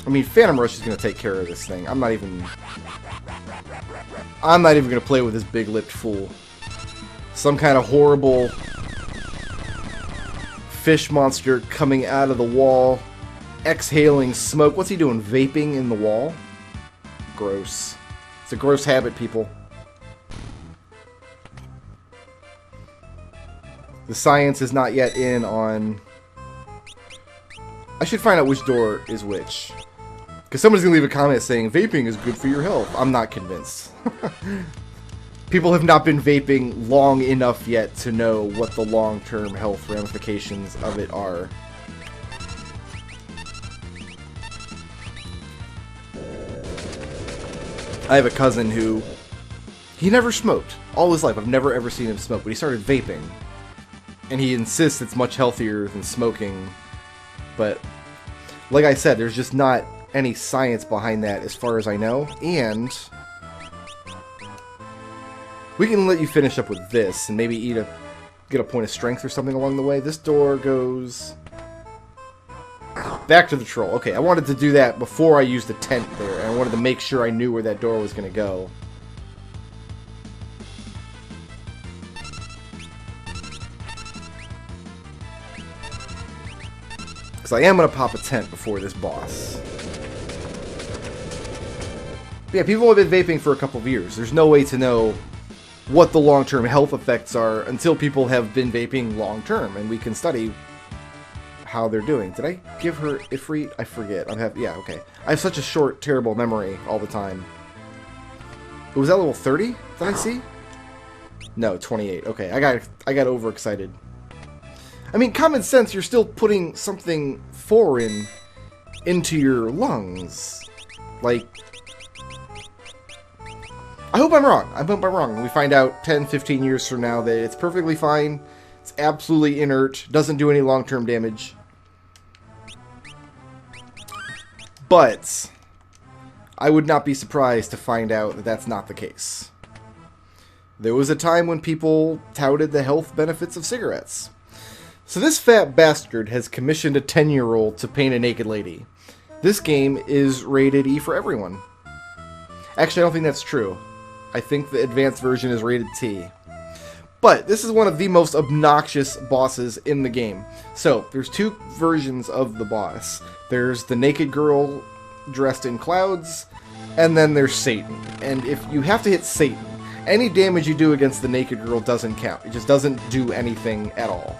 I mean, Phantom Rush is going to take care of this thing. I'm not even going to play with this big-lipped fool. Some kind of horrible fish monster coming out of the wall, exhaling smoke. What's he doing? Vaping in the wall? Gross. It's a gross habit, people. The science is not yet in on... I should find out which door is which. Because someone's going to leave a comment saying, vaping is good for your health. I'm not convinced. People have not been vaping long enough yet to know what the long-term health ramifications of it are. I have a cousin who... he never smoked. All his life. I've never ever seen him smoke. But he started vaping. And he insists it's much healthier than smoking. But, like I said, there's just not any science behind that as far as I know. And we can let you finish up with this and maybe get a point of strength or something along the way. This door goes back to the troll. Okay, I wanted to do that before I used the tent there. And I wanted to make sure I knew where that door was going to go. Because I am going to pop a tent before this boss. But yeah, people have been vaping for a couple of years. There's no way to know what the long-term health effects are until people have been vaping long-term. And we can study how they're doing. Did I give her Ifrit? I forget. Yeah, okay. I have such a short, terrible memory all the time. Was that level 30? Did I see? No, 28. Okay, I got overexcited. I mean, common sense, you're still putting something foreign into your lungs. Like, I hope I'm wrong. I hope I'm wrong. We find out 10, 15 years from now that it's perfectly fine. It's absolutely inert. Doesn't do any long-term damage. But I would not be surprised to find out that that's not the case. There was a time when people touted the health benefits of cigarettes. So this fat bastard has commissioned a 10-year-old to paint a naked lady. This game is rated E for everyone. Actually, I don't think that's true. I think the advanced version is rated T. But this is one of the most obnoxious bosses in the game. So, there's two versions of the boss. There's the naked girl dressed in clouds, and then there's Satan. And if you have to hit Satan, any damage you do against the naked girl doesn't count. It just doesn't do anything at all.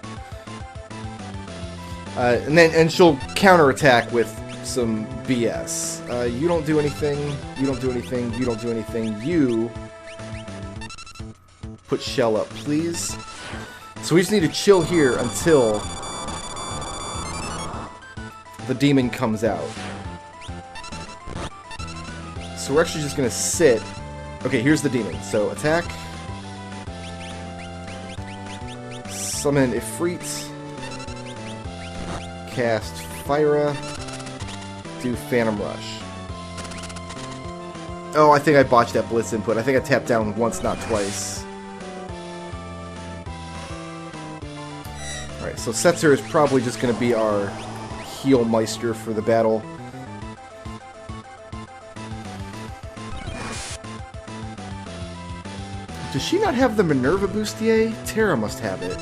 And she'll counterattack with some BS. You don't do anything, you don't do anything, you don't do anything, you put shell up, please. So we just need to chill here until the demon comes out. So we're actually just gonna sit. Okay, here's the demon. So attack. Summon Ifrit. Cast Fyra. Do Phantom Rush. Oh, I think I botched that blitz input. I think I tapped down once, not twice. Alright, so Setzer is probably just going to be our healmeister for the battle. Does she not have the Minerva bustier? Terra must have it.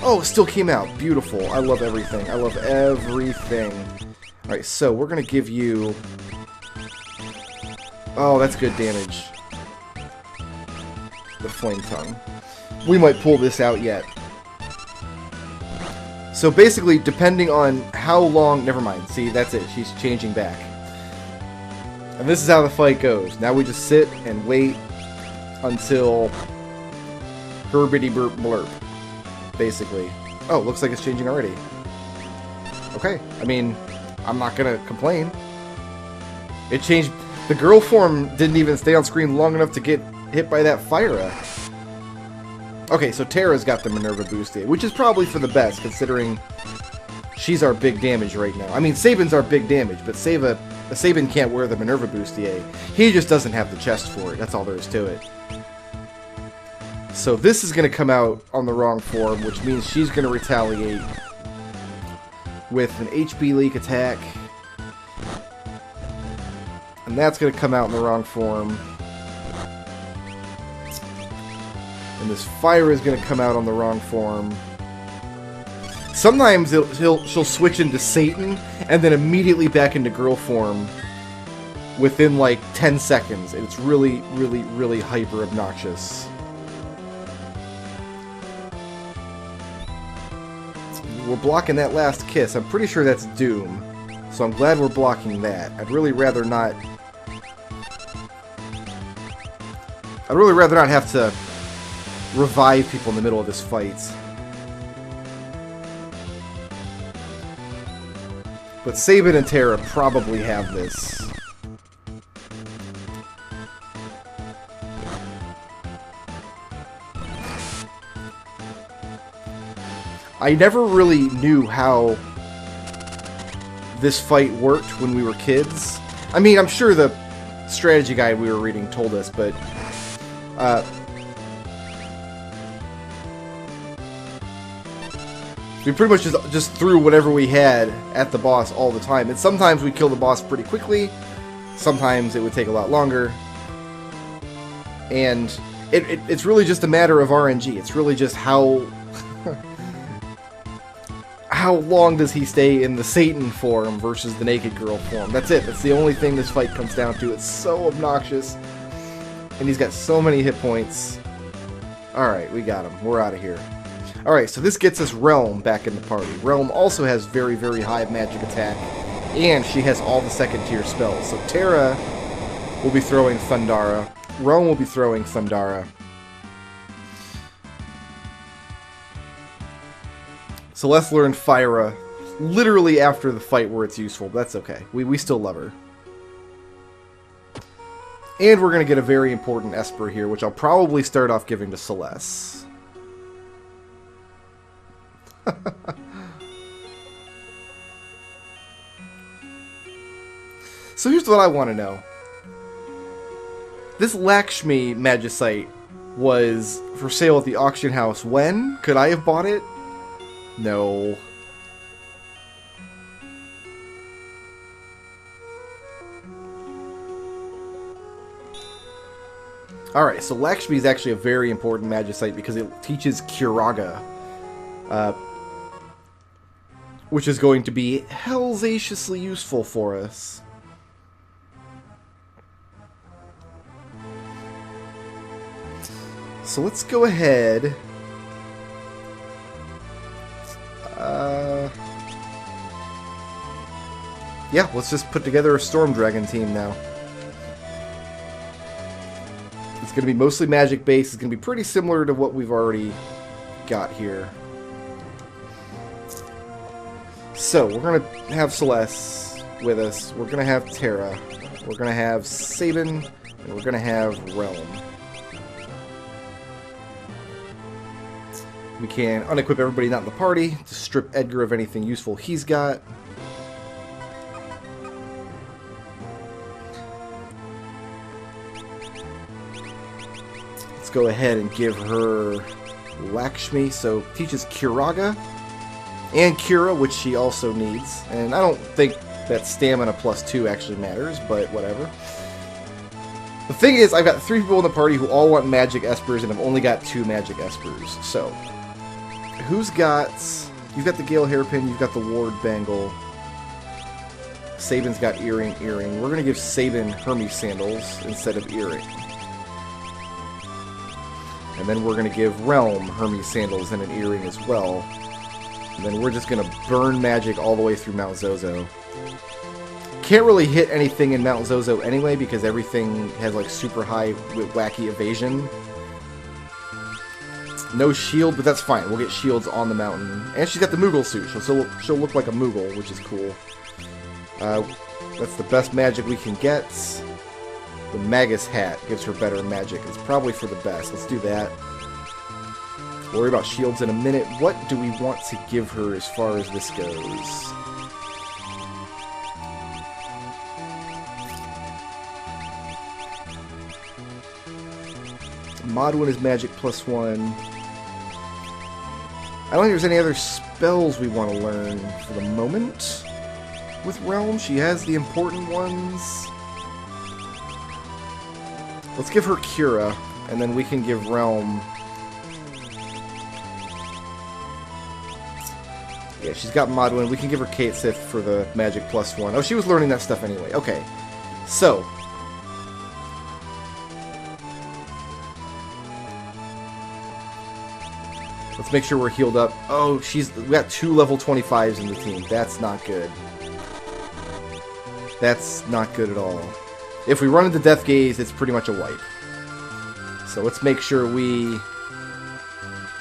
Oh, it still came out. Beautiful. I love everything. I love everything. Alright, so we're going to give you... Oh, that's good damage. The Flame Tongue. We might pull this out yet. So basically, depending on how long... Never mind. See, that's it. She's changing back. And this is how the fight goes. Now we just sit and wait until... Herbity burp blurp. Basically. Oh, looks like it's changing already. Okay. I mean, I'm not gonna complain. It changed... The girl form didn't even stay on screen long enough to get hit by that Fyra. Okay, so Terra's got the Minerva bustier, which is probably for the best, considering she's our big damage right now. I mean, Sabin's our big damage, but Sabin can't wear the Minerva bustier. He just doesn't have the chest for it. That's all there is to it. So this is going to come out on the wrong form, which means she's going to retaliate with an HP leak attack. And that's going to come out in the wrong form. And this fire is going to come out on the wrong form. Sometimes she'll switch into Satan and then immediately back into girl form within like 10 seconds. And it's really, really, really hyper obnoxious. We're blocking that last kiss. I'm pretty sure that's Doom. So I'm glad we're blocking that. I'd really rather not have to revive people in the middle of this fight. But Sabin and Terra probably have this. I never really knew how this fight worked when we were kids. I mean, I'm sure the strategy guide we were reading told us, but we pretty much just threw whatever we had at the boss all the time. And sometimes we kill the boss pretty quickly. Sometimes it would take a lot longer. And it's really just a matter of RNG. It's really just how how long does he stay in the Satan form versus the naked girl form. That's it. That's the only thing this fight comes down to. It's so obnoxious. And he's got so many hit points. Alright, we got him. We're out of here. Alright, so this gets us Realm back in the party. Realm also has very, very high magic attack. And she has all the second tier spells. So Terra will be throwing Thundara. Realm will be throwing Thundara. Celeste learned Fyra literally after the fight where it's useful, but that's okay. We still love her. And we're going to get a very important Esper here, which I'll probably start off giving to Celeste. So here's what I want to know. This Lakshmi Magicite was for sale at the auction house. When? Could I have bought it? No. Alright, so Lakshmi is actually a very important Magicite because it teaches Kiraga. Which is going to be hellsaciously useful for us. So let's go ahead. Yeah, let's just put together a Storm Dragon team now. It's going to be mostly magic based. It's going to be pretty similar to what we've already got here. So, we're going to have Celeste with us. We're going to have Terra. We're going to have Sabin. And we're going to have Realm. We can unequip everybody not in the party to strip Edgar of anything useful he's got. Let's go ahead and give her Lakshmi. So teaches Kiraga and Kira, which she also needs. And I don't think that stamina +2 actually matters, but whatever. The thing is, I've got 3 people in the party who all want magic espers, and I've only got 2 magic espers. So, who's got... You've got the Gale Hairpin, you've got the Ward Bangle. Sabin's got Earring. We're going to give Sabin Hermes Sandals instead of Earring. And then we're going to give Realm Hermes Sandals and an Earring as well. And then we're just going to burn magic all the way through Mount Zozo. Can't really hit anything in Mount Zozo anyway because everything has like super high wacky evasion. No shield, but that's fine. We'll get shields on the mountain. And she's got the Moogle suit, so she'll look like a Moogle, which is cool. That's the best magic we can get. The Magus hat gives her better magic. It's probably for the best. Let's do that. We'll worry about shields in a minute. What do we want to give her as far as this goes? Modwin is magic +1. I don't think there's any other spells we want to learn for the moment. With Realm, she has the important ones. Let's give her Cura, and then we can give Realm... Yeah, she's got Modwin. We can give her Kate Sith for the Magic +1. Oh, she was learning that stuff anyway. Okay. So. Let's make sure we're healed up. Oh, we got 2 level 25s in the team. That's not good. That's not good at all. If we run into Death Gaze, it's pretty much a wipe. So let's make sure we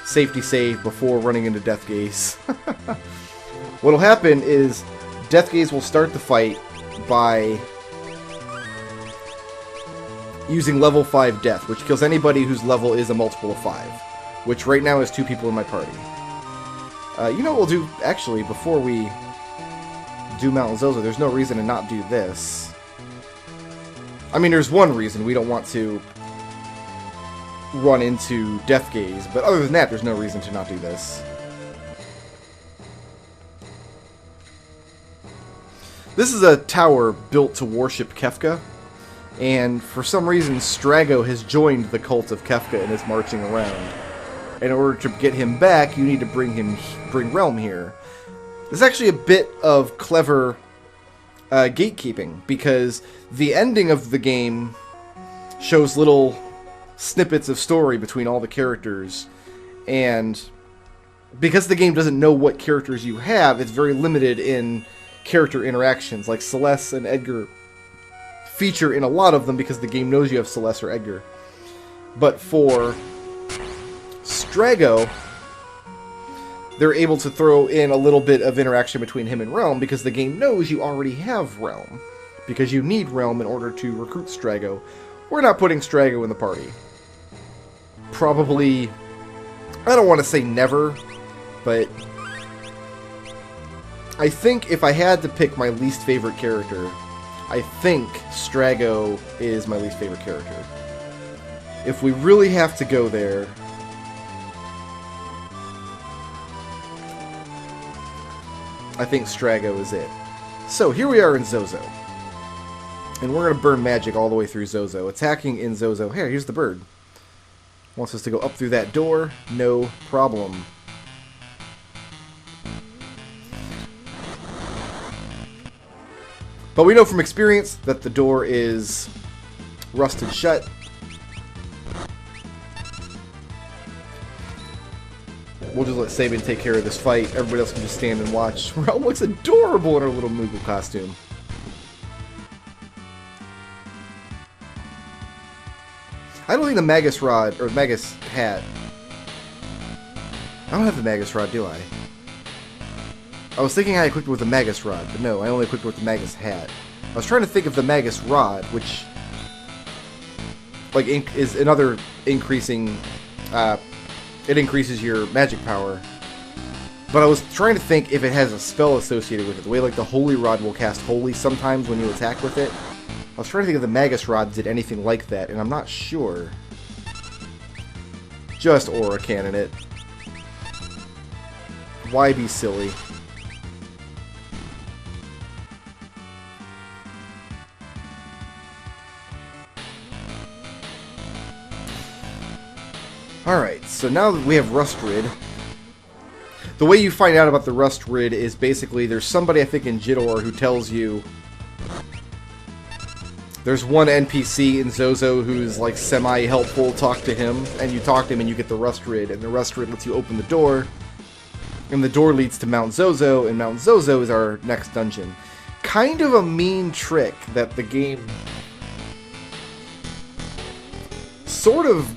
safety save before running into Death Gaze. What'll happen is Death Gaze will start the fight by using level 5 Death, which kills anybody whose level is a multiple of 5, which right now is 2 people in my party. You know what we'll do, actually, before we do Mount Zozo, there's no reason to not do this. I mean, there's one reason: we don't want to run into Death Gaze, but other than that, there's no reason to not do this. This is a tower built to worship Kefka, and for some reason Strago has joined the cult of Kefka and is marching around. In order to get him back, you need to bring Realm here. There's actually a bit of clever gatekeeping, because the ending of the game shows little snippets of story between all the characters, and because the game doesn't know what characters you have, it's very limited in character interactions. Like Celeste and Edgar feature in a lot of them because the game knows you have Celeste or Edgar. But for Strago, they're able to throw in a little bit of interaction between him and Realm because the game knows you already have Realm. Because you need Realm in order to recruit Strago. We're not putting Strago in the party. Probably, I don't want to say never, but I think if I had to pick my least favorite character, I think Strago is my least favorite character. If we really have to go there, I think Strago is it. So here we are in Zozo. And we're going to burn magic all the way through Zozo. Attacking in Zozo. Here, here's the bird. Wants us to go up through that door. No problem. But we know from experience that the door is rusted shut. We'll just let Saban take care of this fight. Everybody else can just stand and watch. Realm looks adorable in her little Moogle costume. I don't think the Magus Rod, or Magus Hat... I don't have the Magus Rod, do I? I was thinking I equipped it with the Magus Rod, but no, I only equipped it with the Magus Hat. I was trying to think of the Magus Rod, which... like, is another increasing... it increases your magic power. But I was trying to think if it has a spell associated with it. The way, like, the Holy Rod will cast Holy sometimes when you attack with it. I was trying to think if the Magus Rod did anything like that, and I'm not sure. Just Aura Cannon it. Why be silly? Alright, so now that we have Rust Rid, the way you find out about the Rust Rid is basically there's somebody, I think, in Jidor who tells you there's one NPC in Zozo who's like semi-helpful, talk to him, and you talk to him and you get the Rust Rid, and the Rust Rid lets you open the door, and the door leads to Mount Zozo, and Mount Zozo is our next dungeon. Kind of a mean trick that the game sort of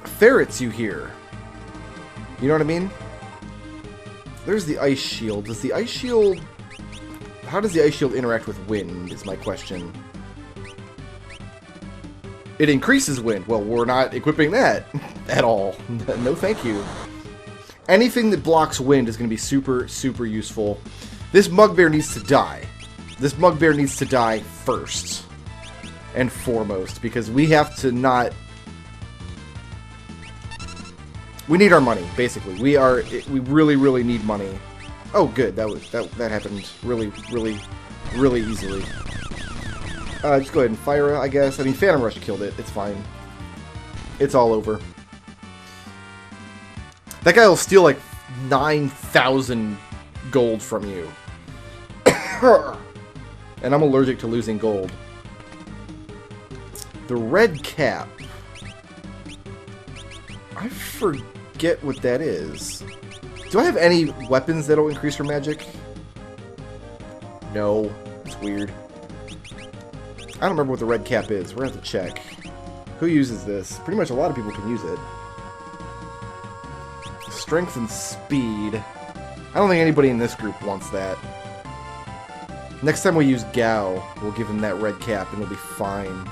ferrets you here. You know what I mean? There's the Ice Shield. Does the Ice Shield... How does the Ice Shield interact with wind, is my question. It increases wind. Well, we're not equipping that at all. No thank you. Anything that blocks wind is going to be super, super useful. This Mugbear needs to die. This Mugbear needs to die first and foremost, because we have to not... We need our money, basically. We really, really need money. Oh, good. That happened really, really, really easily. Just go ahead and fire it, I guess. I mean, Phantom Rush killed it. It's fine. It's all over. That guy will steal like 9,000 gold from you. And I'm allergic to losing gold. The red cap. I forget what that is. Do I have any weapons that'll increase her magic? No. It's weird. I don't remember what the red cap is. We're going to have to check. Who uses this? Pretty much a lot of people can use it. Strength and speed. I don't think anybody in this group wants that. Next time we use Gao, we'll give him that red cap and it'll be fine.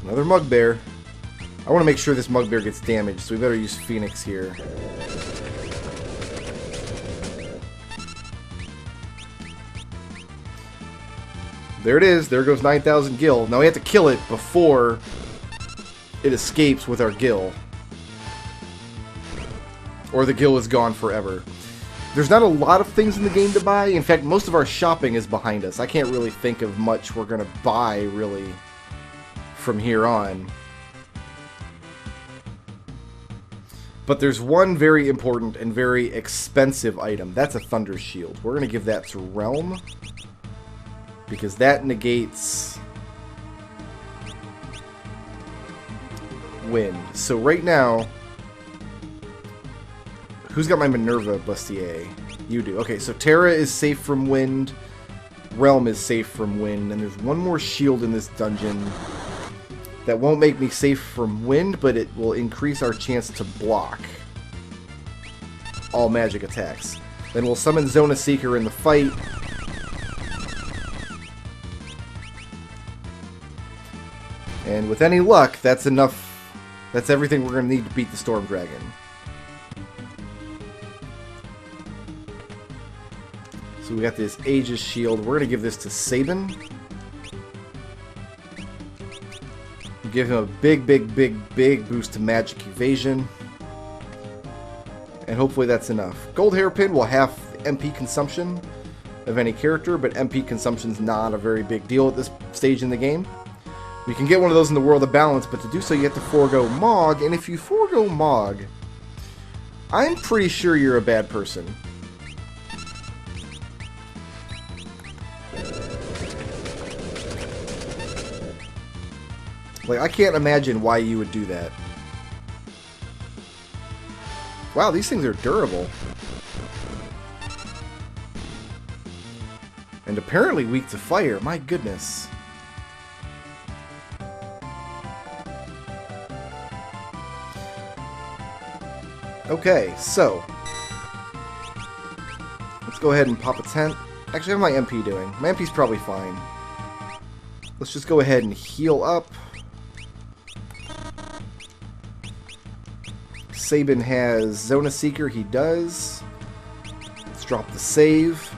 Another Mugbear. I want to make sure this Mugbear gets damaged, so we better use Phoenix here. There it is. There goes 9,000 gil. Now we have to kill it before it escapes with our gil. Or the gil is gone forever. There's not a lot of things in the game to buy. In fact, most of our shopping is behind us. I can't really think of much we're going to buy, really, from here on. But there's one very important and very expensive item. That's a Thunder Shield. We're going to give that to Realm, because that negates wind. So right now, who's got my Minerva Bustier? You do. Okay, so Terra is safe from wind. Realm is safe from wind. And there's one more shield in this dungeon that won't make me safe from wind, but it will increase our chance to block all magic attacks. Then we'll summon Zona Seeker in the fight. And with any luck, that's enough. That's everything we're going to need to beat the Storm Dragon. So we got this Aegis Shield. We're going to give this to Sabin. Give him a big boost to magic evasion. And hopefully that's enough. Gold Hairpin will have MP consumption of any character, but MP consumption's not a very big deal at this stage in the game. We can get one of those in the World of Balance, but to do so you have to forego Mog, and if you forego Mog, I'm pretty sure you're a bad person. Like, I can't imagine why you would do that. Wow, these things are durable. And apparently weak to fire. My goodness. Okay, so let's go ahead and pop a tent. Actually, how's my MP doing? My MP's probably fine. Let's just go ahead and heal up. Sabin has Zona Seeker, he does. Let's drop the save.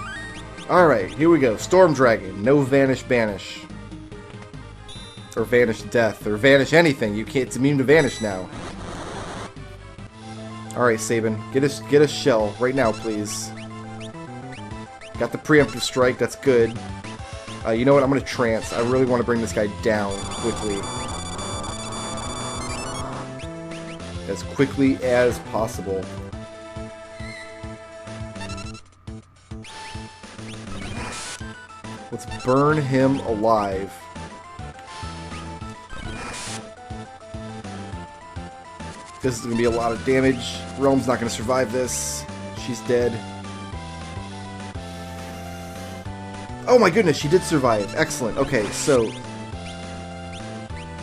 Alright, here we go. Storm Dragon, no Vanish Banish. Or Vanish Death, or Vanish anything. You can't, it's immune to Vanish now. Alright, Sabin, get a shell right now, please. Got the preemptive strike, that's good. You know what, I'm gonna trance. I really want to bring this guy down quickly. As quickly as possible. Let's burn him alive. This is going to be a lot of damage. Realm's not going to survive this. She's dead. Oh my goodness, she did survive. Excellent. Okay, so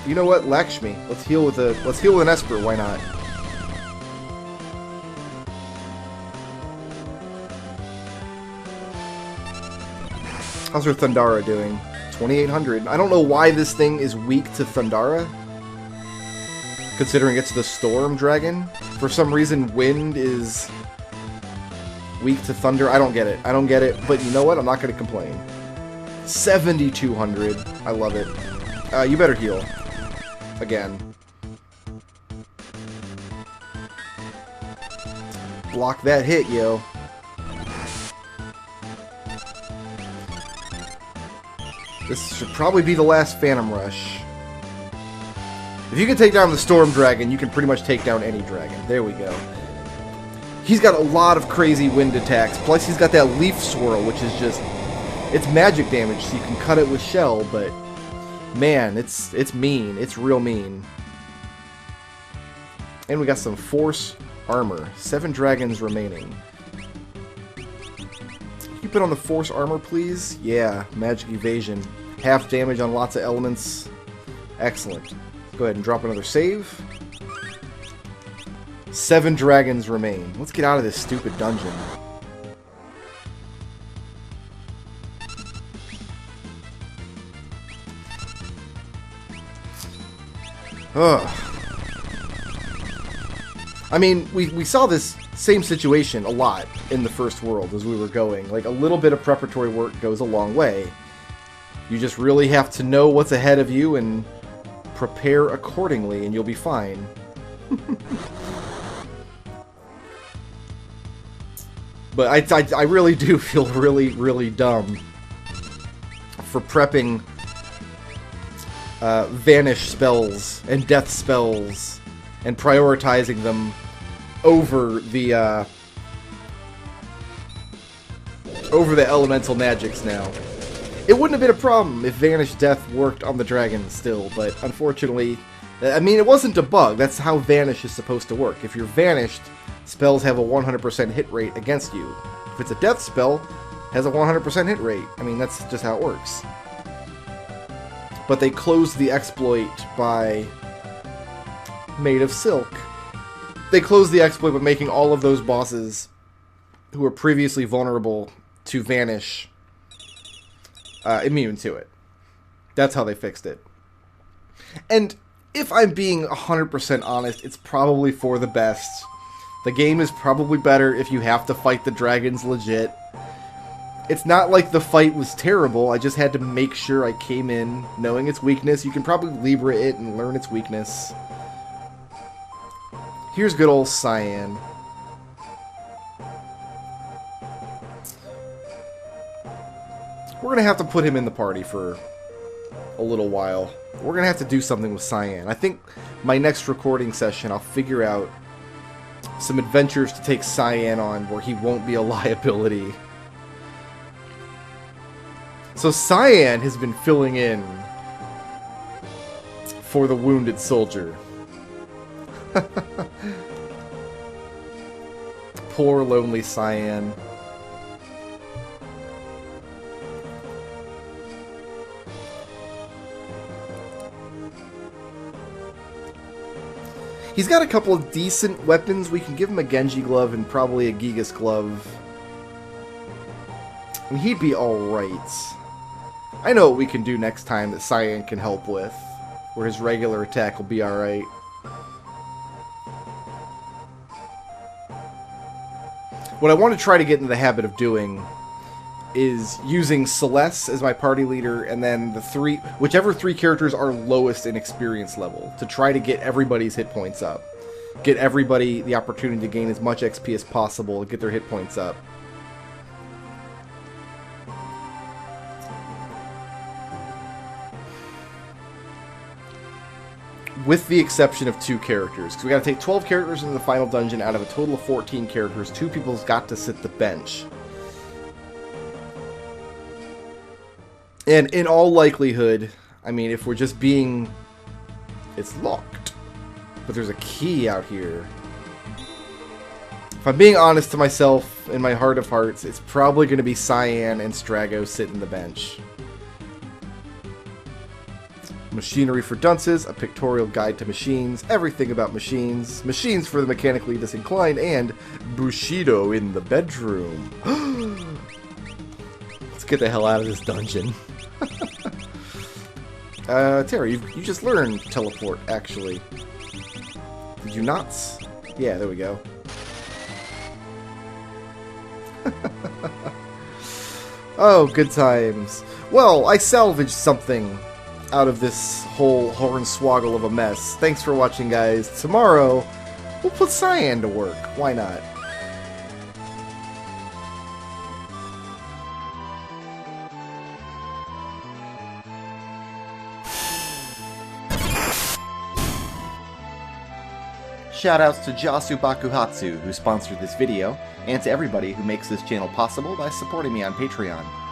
you know what? Lakshmi. Let's heal with an Esper, why not? How's her Thundara doing? 2,800. I don't know why this thing is weak to Thundara, considering it's the Storm Dragon. For some reason, Wind is weak to Thunder. I don't get it. I don't get it. But you know what? I'm not going to complain. 7,200. I love it. You better heal. Again. Block that hit, yo. This should probably be the last Phantom Rush. If you can take down the Storm Dragon, you can pretty much take down any dragon. There we go. He's got a lot of crazy wind attacks. Plus, he's got that Leaf Swirl, which is just... It's magic damage, so you can cut it with Shell, but... Man, it's mean. It's real mean. And we got some Force Armor. 7 dragons remaining. You put on the Force Armor, please? Yeah, Magic Evasion. Half damage on lots of elements. Excellent. Go ahead and drop another save. 7 dragons remain. Let's get out of this stupid dungeon. Ugh. I mean, we saw this same situation a lot in the first world as we were going. Like, a little bit of preparatory work goes a long way. You just really have to know what's ahead of you and prepare accordingly, and you'll be fine. But I really do feel really, really dumb for prepping vanish spells and death spells and prioritizing them over the elemental magics now. It wouldn't have been a problem if Vanish Death worked on the dragon still, but unfortunately, I mean, it wasn't a bug. That's how Vanish is supposed to work. If you're vanished, spells have a 100% hit rate against you. If it's a death spell, it has a 100% hit rate. I mean, that's just how it works. But they closed the exploit by Made of Silk. They closed the exploit by making all of those bosses who were previously vulnerable to Vanish immune to it. That's how they fixed it. And if I'm being 100% honest, it's probably for the best. The game is probably better if you have to fight the dragons legit. It's not like the fight was terrible, I just had to make sure I came in knowing its weakness. You can probably Libra it and learn its weakness. Here's good old Cyan. We're going to have to put him in the party for a little while. We're going to have to do something with Cyan. I think my next recording session, I'll figure out some adventures to take Cyan on where he won't be a liability. So Cyan has been filling in for the wounded soldier. Poor lonely Cyan. He's got a couple of decent weapons. We can give him a Genji glove and probably a Gigas glove. And he'd be alright. I know what we can do next time that Cyan can help with, where his regular attack will be alright. What I want to try to get into the habit of doing is using Celeste as my party leader, and then whichever 3 characters are lowest in experience level, to try to get everybody's hit points up. Get everybody the opportunity to gain as much XP as possible and get their hit points up. With the exception of 2 characters, because we got to take 12 characters into the final dungeon out of a total of 14 characters. 2 people's got to sit the bench. And in all likelihood, I mean, if we're just being... It's locked. But there's a key out here. If I'm being honest to myself, in my heart of hearts, it's probably going to be Cyan and Strago sitting the bench. Machinery for Dunces, a pictorial guide to machines, everything about machines, machines for the mechanically disinclined, and Bushido in the bedroom. Let's get the hell out of this dungeon. Terry, you just learned teleport, actually. Did you not? Yeah, there we go. Oh, good times. Well, I salvaged something out of this whole hornswoggle of a mess. Thanks for watching, guys. Tomorrow, we'll put Cyan to work. Why not? shoutouts to Jasu Bakuhatsu, who sponsored this video, and to everybody who makes this channel possible by supporting me on Patreon.